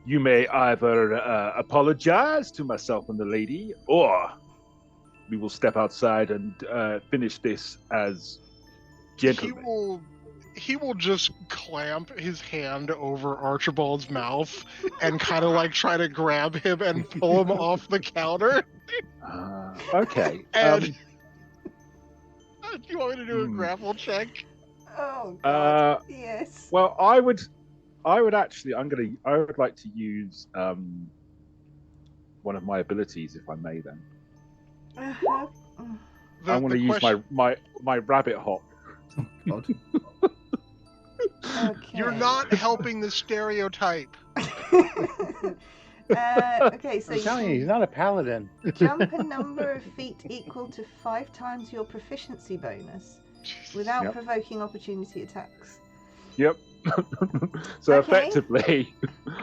You may either apologize to myself and the lady, or we will step outside and finish this as gentlemen. He will just clamp his hand over Archibald's mouth and kind of like try to grab him and pull him off the counter. Okay. And do you want me to do a grapple check? Oh God. Yes. Well, I would actually. I would like to use one of my abilities, if I may. Then I want to use my rabbit hop. God. Okay. You're not helping the stereotype. Okay, so I'm telling you, he's not a paladin. jump a number of feet equal to 5 times your proficiency bonus without provoking opportunity attacks. Yep. So effectively,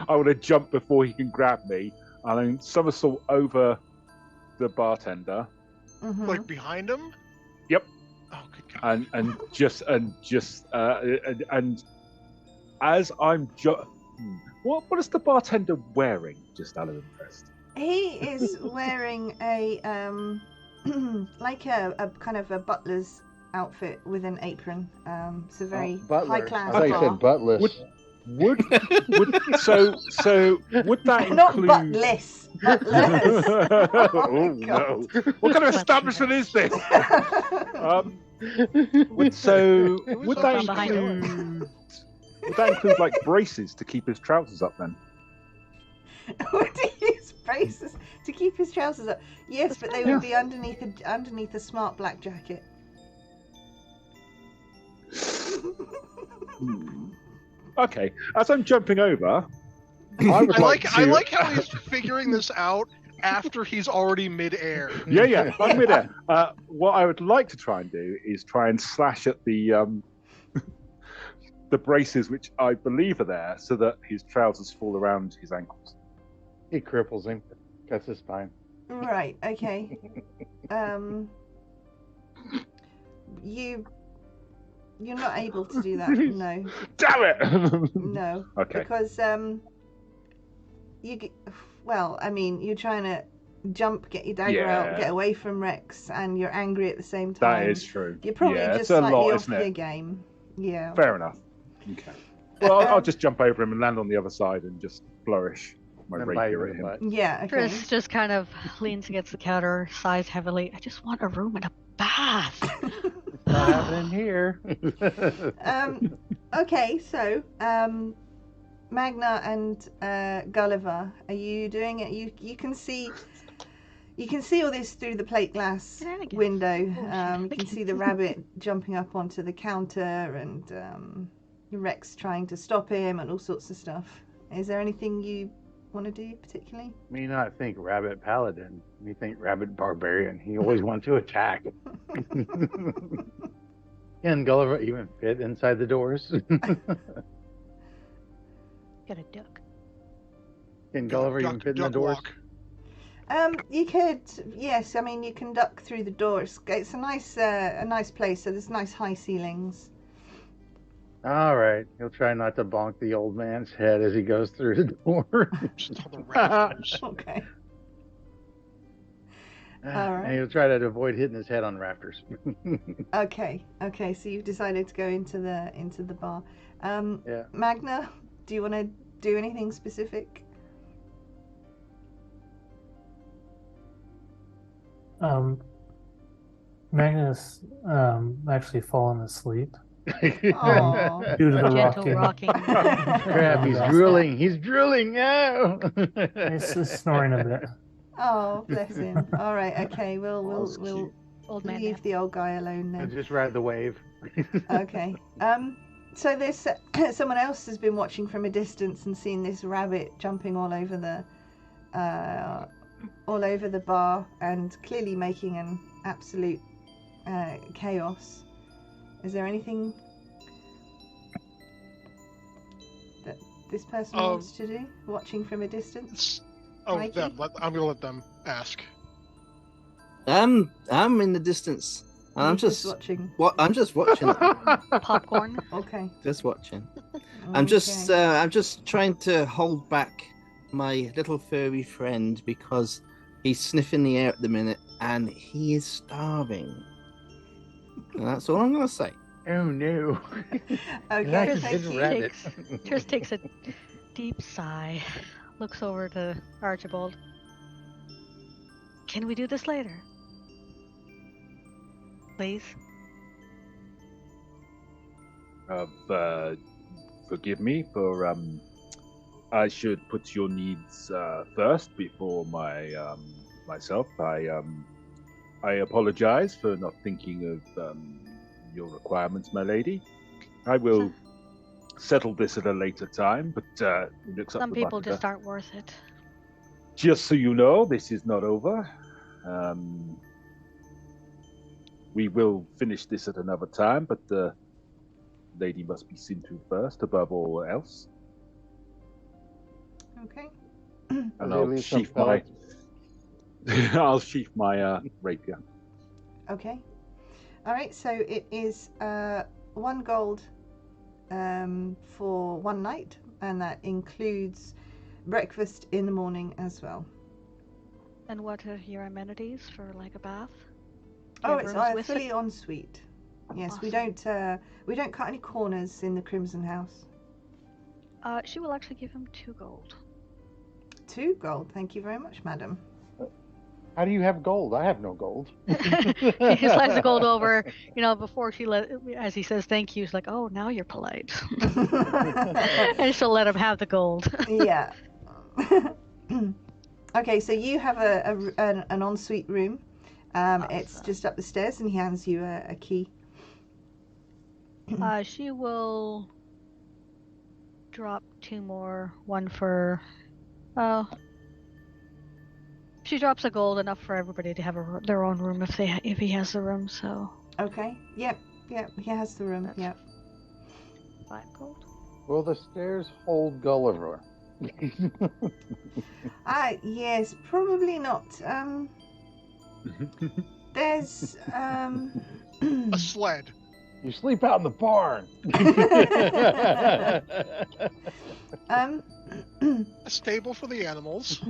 I want to jump before he can grab me, and then somersault over the bartender. Mm-hmm. Like behind him? Yep. Oh, good God. And as I'm what is the bartender wearing? Just out of interest. He is wearing a like a kind of a butler's outfit with an apron. So very high class. I thought you said buttless. Would that Not include? buttless. Butlers. Oh no! What kind of establishment is this? Would that include like braces to keep his trousers up then? Would he use braces to keep his trousers up? Yes, but they would be underneath a smart black jacket. Okay, as I'm jumping over, I like how he's figuring this out after he's already mid-air. Yeah, I'm midair. What I would like to try and do is try and slash at the braces, which I believe are there, so that his trousers fall around his ankles. He cripples him, cuts his spine. Right. Okay. You're not able to do that. No. Damn it! No. Okay. Because you're trying to jump, get your dagger out, get away from Rex, and you're angry at the same time. That is true. You're probably just slightly off your game. Yeah. Fair enough. Okay. Well, I'll just jump over him and land on the other side and just flourish my rapier at him. Yeah. Okay. Chris just kind of leans against the counter, sighs heavily. I just want a room and a bath. Not happening here. Okay, so Magna and Gulliver, are you doing it? You can see all this through the plate glass window. You can see the rabbit jumping up onto the counter and Rex trying to stop him and all sorts of stuff. Is there anything you want to do particularly? Me not think rabbit paladin. Me think rabbit barbarian. He always wants to attack. Can Gulliver even fit inside the doors? Got a duck. Can Gulliver even fit in the doors? You could, yes. I mean, you can duck through the doors. It's a nice place. So there's nice high ceilings. All right, he'll try not to bonk the old man's head as he goes through the door. Just all the rafters. Okay. All right. And he'll try to avoid hitting his head on rafters. Okay. So you've decided to go into the bar. Yeah. Magna, do you want to do anything specific? Magnus actually fallen asleep. Aww. Due to the Gentle rocking. Crap, he's drooling. He's drooling now. He's just snoring a bit. Oh, bless him. All right. Okay. We'll Old man leave the old guy alone He'll then. just ride the wave. Okay. So there's someone else has been watching from a distance and seen this rabbit jumping all over the bar and clearly making an absolute chaos. Is there anything that this person wants to do, watching from a distance? Oh, them. I'm gonna let them ask. I'm in the distance. And I'm You're just watching. what I'm just watching. Popcorn. Okay. Just watching. I'm just trying to hold back my little furry friend because he's sniffing the air at the minute and he is starving. And that's all I'm gonna say. Oh no. Okay, Nice thank little you. rabbit. Trish takes a deep sigh, looks over to Archibald. Can we do this later? Please? Forgive me for I should put your needs first before myself. I apologize for not thinking of your requirements, my lady. I will settle this at a later time, but he looks up Some the people butler. just aren't worth it. Just so you know, this is not over. We will finish this at another time, but the lady must be seen to first, above all else. Okay. And Does he I'll leave some sheath my, pellets? I'll sheath my rapier. Okay. All right. So it is 1 gold for 1 night, and that includes breakfast in the morning as well. And what are your amenities for like a bath? Do Oh, you it's have rooms with fully it? en suite. Yes, we Awesome. don't cut any corners in the Crimson House. She will actually give him 2 gold. 2 gold. Thank you very much, madam. How do you have gold? I have no gold. He slides the gold over, before as he says thank you, she's like, oh, now you're polite. And she'll let him have the gold. Yeah. Okay, so you have an ensuite room. It's Awesome. just up the stairs, and he hands you a key. She will drop 2 more. One for, she drops a gold, enough for everybody to have their own room if he has the room. So Okay. Yep. He has the room. That's- Yep. 5 gold. Will the stairs hold Gulliver? Yes, probably not. There's A sled. You sleep out in the barn. A stable for the animals.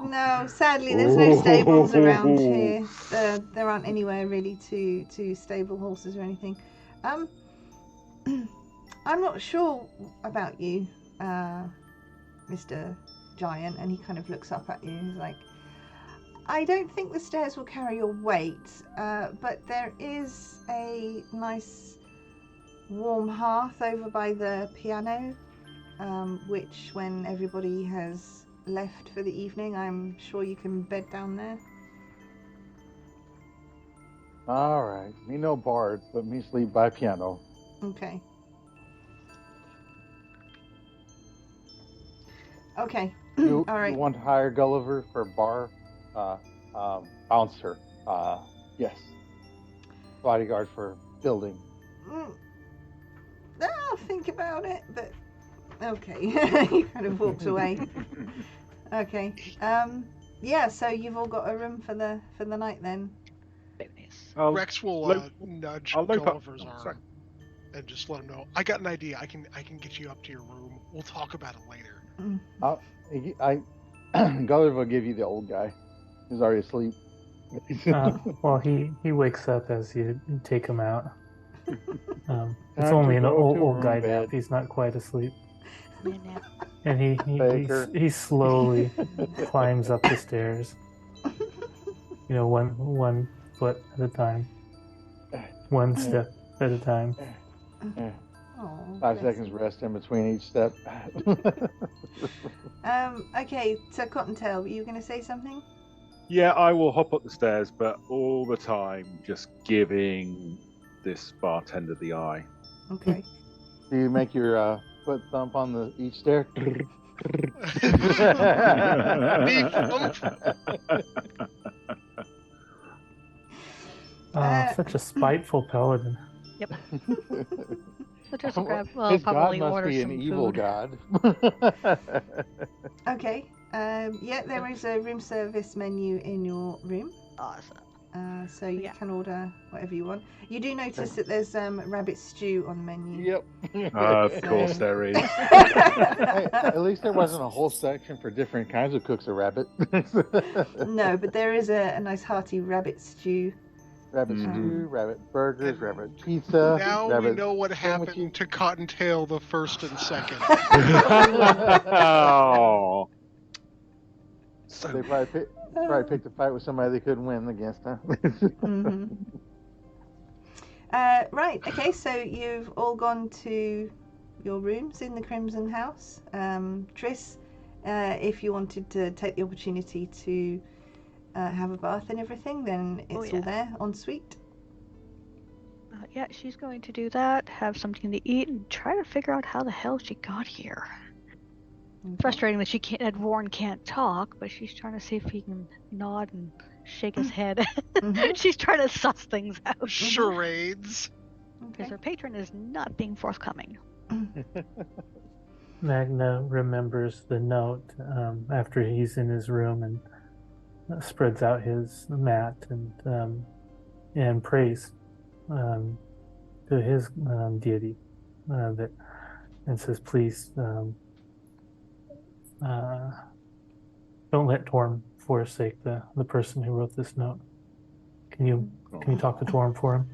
No, sadly, there's no stables around here. There aren't anywhere really to stable horses or anything. I'm not sure about you, Mr. Giant, and he kind of looks up at you. He's like, I don't think the stairs will carry your weight, but there is a nice warm hearth over by the piano, which when everybody has left for the evening, I'm sure you can bed down there. All right. Me no bard, but me sleep by piano. Okay. Okay. You, All right. you want to hire Gulliver for bar bouncer? Yes. Bodyguard for building. I'll think about it, but okay. He kind of walks away. Okay. Yeah. So you've all got a room for the night then. Rex will nudge Gulliver's arm and just let him know. I got an idea. I can get you up to your room. We'll talk about it later. Gulliver will give you the old guy. He's already asleep. Well, he wakes up as you take him out. It's Time only to an go old to guy bed. nap. He's not quite asleep. Nap. And he slowly climbs up the stairs. One foot at a time, one step at a time. Oh, 5 seconds rest in between each step. Okay. So Cottontail, were you going to say something? Yeah, I will hop up the stairs, but all the time just giving this bartender the eye. Okay. Do you make your foot thump on each stair? Such a spiteful paladin. Yep. So just grab, His god probably must order be some an evil food. god. Okay. Yeah, there is a room service menu in your room. Awesome. So you Yeah. can order whatever you want. You do notice that there's rabbit stew on the menu. Yep. Of course there is. Hey, at least there wasn't a whole section for different kinds of cooks of rabbit. No, but there is a nice hearty rabbit stew. Rabbit Mhm. stew, rabbit burgers, rabbit pizza. Now we rabbit know what sandwiches. happened to Cottontail the first and second. Oh. So They probably picked a fight with somebody they couldn't win against, huh? Mm-hmm. Right, okay, so you've all gone to your rooms in the Crimson House. Triss, if you wanted to take the opportunity to have a bath and everything, then it's all there en suite. Yeah, she's going to do that, have something to eat, and try to figure out how the hell she got here. Okay. Frustrating that that Warren can't talk, but she's trying to see if he can nod and shake his head. Mhm. She's trying to suss things out Charades. because Okay. her patron is not being forthcoming. Magna remembers the note after he's in his room and spreads out his mat and prays to his deity and says, "Please don't let Torm forsake the person who wrote this note. Can you talk to Torm for him?"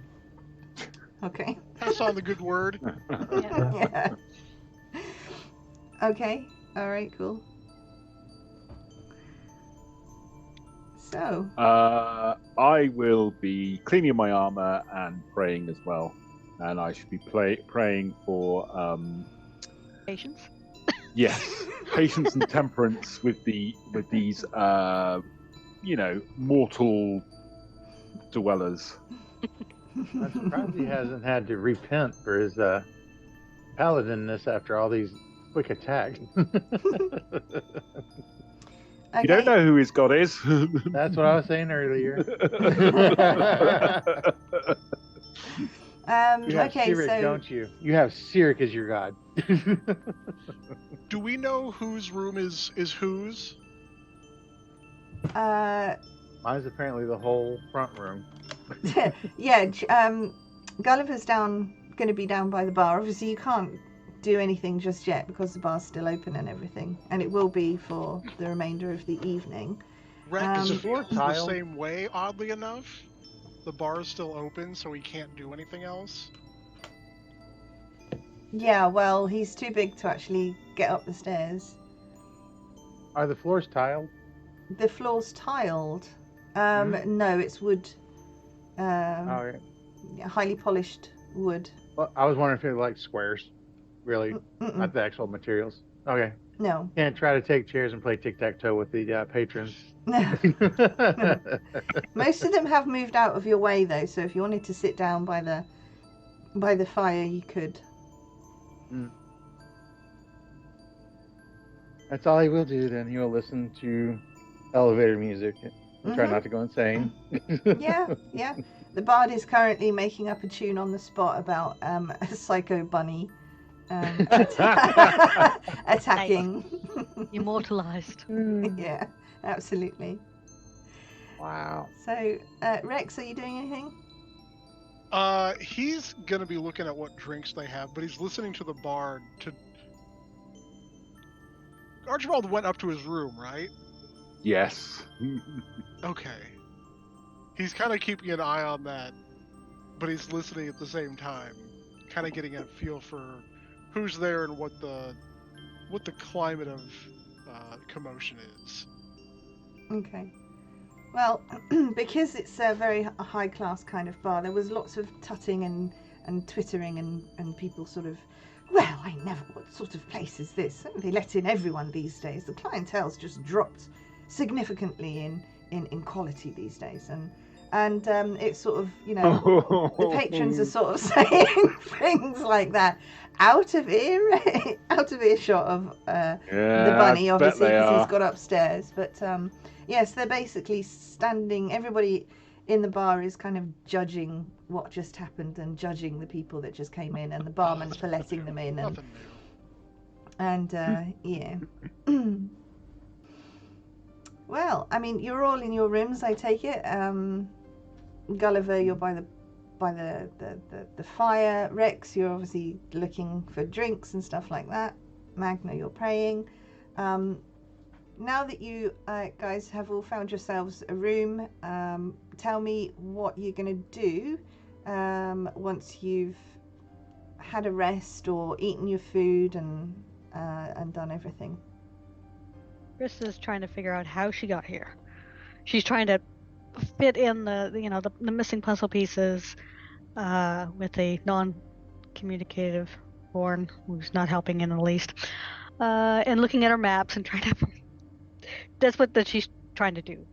Okay. Pass on the good word. Yeah. Okay. All right. Cool. So. I will be cleaning my armor and praying as well, and I should be praying for Patience. yes, patience and temperance with these mortal dwellers. I'm surprised he hasn't had to repent for his paladinness after all these quick attacks. Okay. You don't know who his god is. That's what I was saying earlier. You have Okay. Sirik, So. don't you? You have Sirik as your god. Do we know whose room is whose? Mine's apparently the whole front room. Yeah. Gulliver's going to be down by the bar. Obviously, you can't do anything just yet because the bar's still open and everything, and it will be for the remainder of the evening. Rex Is the feels the tile? same way, oddly enough. The bar is still open, so he can't do anything else. Yeah, well, he's too big to actually get up the stairs. Are the floors tiled? The floor's tiled. No, it's wood. Okay. Highly polished wood. Well, I was wondering if they're like squares. Really? Mm-mm. Not the actual materials. Okay. No. Can't try to take chairs and play tic-tac-toe with the patrons. Most of them have moved out of your way, though, so if you wanted to sit down by the fire, you could. That's all he will do then. He will listen to elevator music and try not to go insane. Yeah. The bard is currently making up a tune on the spot about a psycho bunny attacking. Immortalized. Yeah, absolutely. Wow. So, Rex, are you doing anything? He's gonna be looking at what drinks they have, but he's listening to the bard to... Archibald went up to his room, right? Yes. Okay. He's kind of keeping an eye on that, but he's listening at the same time, kind of getting a feel for who's there and what the climate of commotion is. Okay. Well, because it's a very high-class kind of bar, there was lots of tutting and twittering and people sort of, well, I never, what sort of place is this? They let in everyone these days. The clientele's just dropped significantly in quality these days. And it's sort of, the patrons are sort of saying things like that out of earshot of the bunny, obviously, because he's got upstairs. But yes, they're basically standing, everybody in the bar is kind of judging what just happened and judging the people that just came in and the barman for letting them in. Nothing new. Yeah. Well, I mean, you're all in your rooms, I take it. Gulliver, you're by the fire. Rex, you're obviously looking for drinks and stuff like that. Magna, you're praying. Now that you guys have all found yourselves a room, tell me what you're going to do once you've had a rest or eaten your food and done everything. Krista's trying to figure out how she got here. She's trying to fit in the missing puzzle pieces with a non-communicative Born who's not helping in the least, and looking at her maps and trying to. That's what she's trying to do.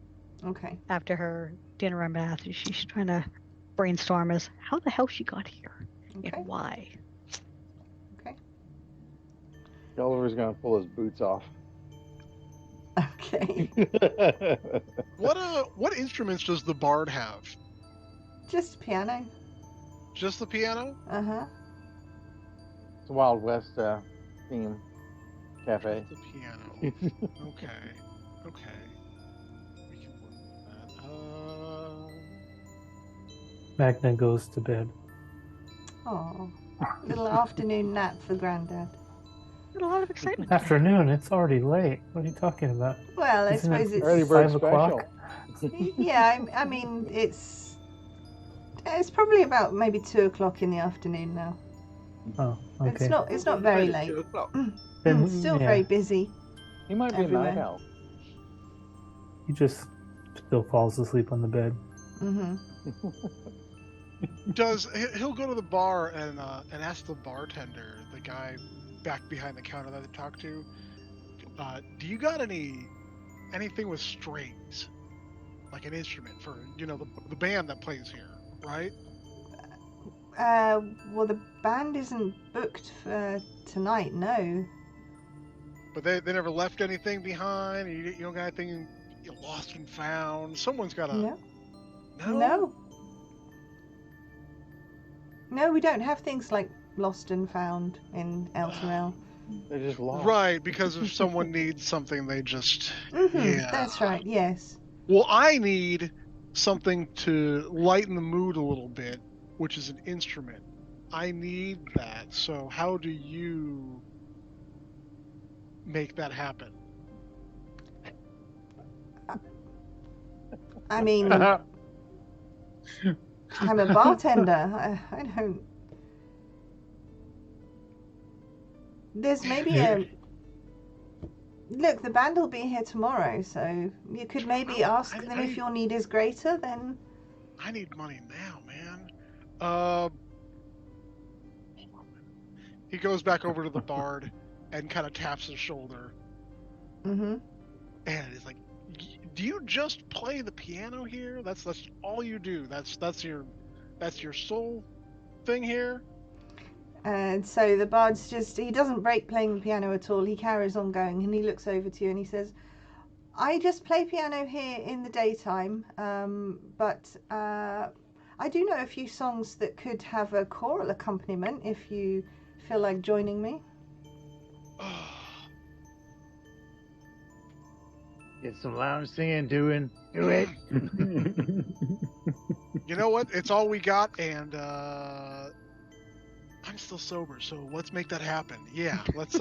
Okay. After her dinner and bath, she's trying to brainstorm as how the hell she got here and why. Okay. Gulliver's gonna pull his boots off. Okay. What instruments does the bard have? Just piano. Just the piano? Uh-huh. It's a Wild West theme cafe. The piano. Okay. We can work with that. Magna goes to bed. Oh, little afternoon nap for Grandad. A lot of excitement. Afternoon, it's already late. What are you talking about? Well, I Isn't suppose it it's Early bird 5 o'clock? yeah. I mean, it's probably about maybe 2 o'clock in the afternoon now. Oh, okay. It's not very late. 2 o'clock. Then, Still yeah, very busy. He might be Everywhere. a night owl. he just still falls asleep on the bed. Mm-hmm. He'll go to the bar and ask the bartender, the guy back behind the counter that I talked to, do you got anything with strings, like an instrument for the band that plays here, right? Well, the band isn't booked for tonight, no. But they never left anything behind. You don't got anything lost and found. Someone's got a No, we don't have things like lost and found in El Terrell. They're just lost. Right, because if someone needs something, they just yeah. That's right. Yes. Well, I need something to lighten the mood a little bit, which is an instrument. I need that. So how do you make that happen? I mean, I'm a bartender. I don't. There's maybe a. Look, the band will be here tomorrow, so you could maybe ask them if your need is greater. Then. I need money now, man. Hold on a minute. He goes back over to the bard and kind of taps his shoulder. Mm-hmm. And he's like, "Do you just play the piano here? That's all you do. That's your sole thing here?" And so the bard's he doesn't break playing the piano at all. He carries on going, and he looks over to you and he says, "I just play piano here in the daytime, but I do know a few songs that could have a choral accompaniment if you feel like joining me." Get some lounge singing, do it. You know what? It's all we got, and I'm still sober, so let's make that happen. Yeah, let's.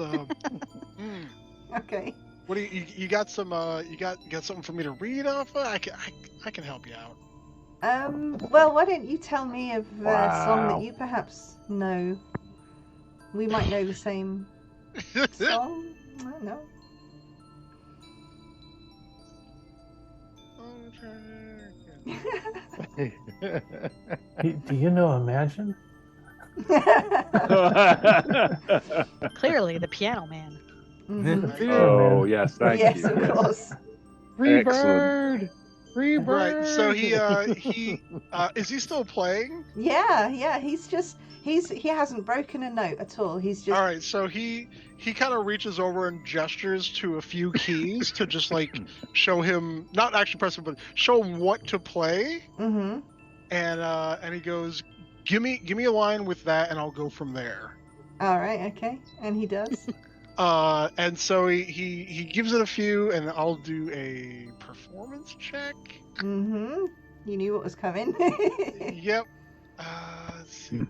Okay. What do you got? Some you got something for me to read off of? I can help you out. Well, why don't you tell me of a song that you perhaps know? We might know the same song. I don't know. Do you know Imagine? Clearly, the piano man. Mm-hmm. Oh yes, thank you. Yes, of course. Free Excellent. bird. Free bird. Right. So he is he still playing? Yeah. He hasn't broken a note at all. He's just. All right. So he kind of reaches over and gestures to a few keys to just like show him, not actually press it, but show him what to play. Mm-hmm. And he goes, give me a line with that, and I'll go from there. All right. Okay. And he does. And so he gives it a few, and I'll do a performance check. Mm-hmm. You knew what was coming. Yep. Let's see.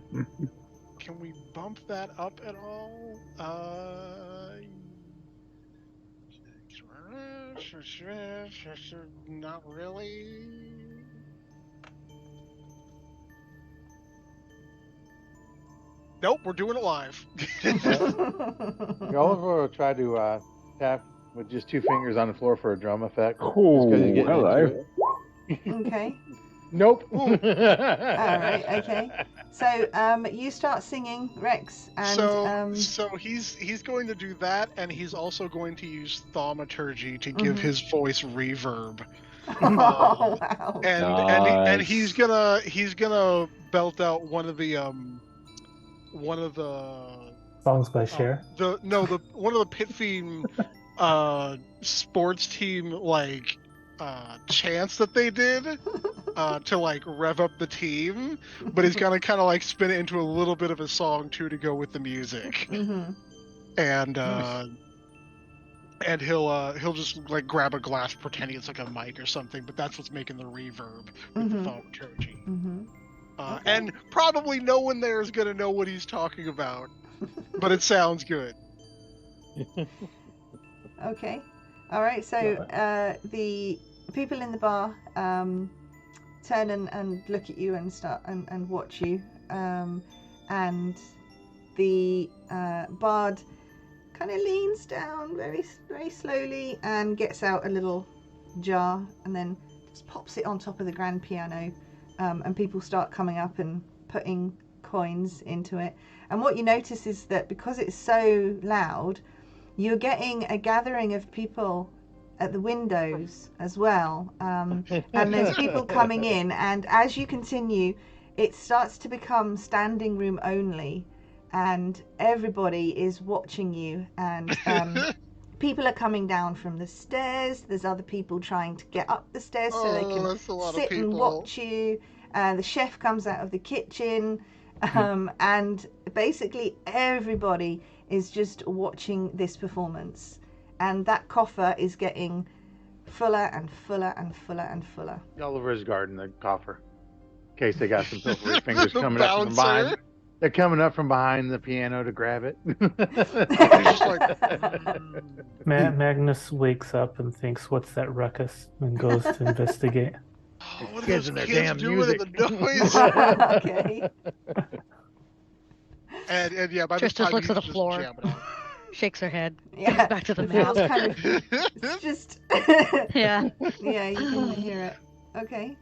Can we bump that up at all? Not really. Nope, we're doing it live. Gulliver will try to tap with just 2 fingers on the floor for a drum effect. Oh, Just 'cause he's getting hello. into it. Okay. Nope. All right. Okay. So you start singing, Rex, and So he's going to do that, and he's also going to use thaumaturgy to give his voice reverb. Oh, wow. And he's gonna belt out one of the Songs by Cher. one of the pit theme sports team like chants that they did to like rev up the team, but he's gonna kind of like spin it into a little bit of a song too to go with the music. And and he'll just like grab a glass pretending it's like a mic or something, but that's what's making the reverb with the thaumaturgy. Okay. And probably no one there is gonna know what he's talking about, but it sounds good. Okay. All right. So the people in the bar turn and look at you and start and watch you. And the bard kind of leans down very very slowly and gets out a little jar and then just pops it on top of the grand piano. And people start coming up and putting coins into it. And what you notice is that because it's so loud, you're getting a gathering of people at the windows as well. And there's people coming in, and as you continue, it starts to become standing room only, and everybody is watching you. And people are coming down from the stairs. There's other people trying to get up the stairs so they can sit and watch you. The chef comes out of the kitchen, and basically everybody is just watching this performance. And that coffer is getting fuller and fuller and fuller and fuller. Gulliver's guarding the coffer. In case they got some silvery fingers The coming up from bouncer. behind. They're coming up from behind the piano to grab it. He's just like, Magnus wakes up and thinks, "What's that ruckus?" and goes to investigate. oh, what are Kids those and their kids damn doing music. in the noise? Okay. and yeah, by Trish this time just looks at the he's floor. jamming out. Shakes her head. Yeah. Back to the The floor's map. kind of, it's just Yeah. yeah, you can hear it. Okay.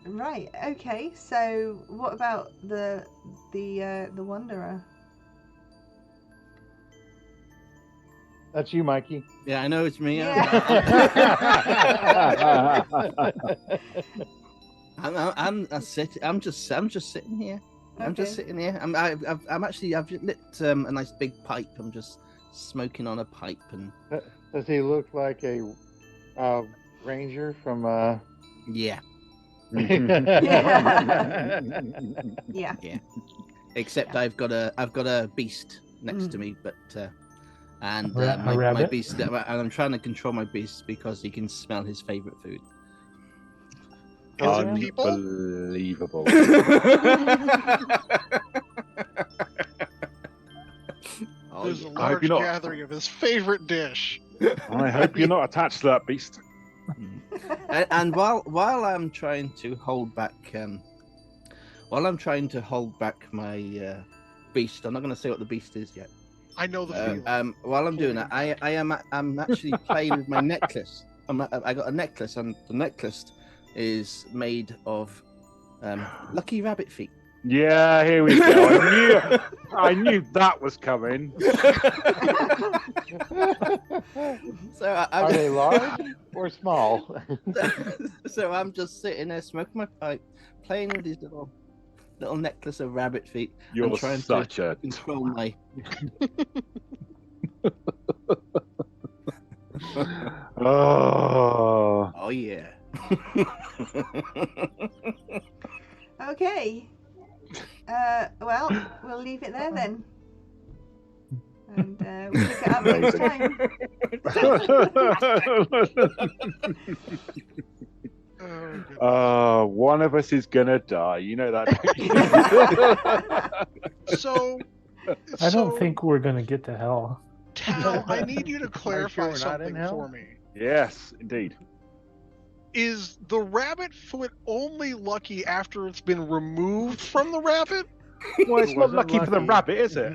Right. Okay. So, what about the Wanderer? That's you, Mikey. Yeah, I know it's me. Yeah. I'm just sitting here. I'm just Okay. sitting here. I've lit a nice big pipe. I'm just smoking on a pipe and Does he look like a ranger from? yeah. Yeah. Except I've got a beast next to me, but and A my rabbit? beast, and I'm trying to control my beast because he can smell his favorite food. Is it people? Unbelievable. Oh, There's a yeah. I hope large you're not- gathering of his favorite dish. I hope you're not attached to that beast. And while I'm trying to hold back, my beast, I'm not going to say what the beast is yet. I know the feeling. While I'm doing that, I'm actually playing with my necklace. I got a necklace, and the necklace is made of lucky rabbit feet. Yeah, here we go. I knew that was coming. So Are they large or small? So I'm just sitting there smoking my pipe, playing with this little necklace of rabbit feet. You're and trying such to a control my. Oh. Oh yeah. Okay. Well, we'll leave it there then. And we'll pick it up next time. One of us is gonna die. You know that. So I don't think we're gonna get to hell. Tal, I need you to clarify we're not in something hell? for me. Yes, indeed. Is the rabbit foot only lucky after it's been removed from the rabbit? Well, it's It not wasn't lucky for the lucky. rabbit, is it?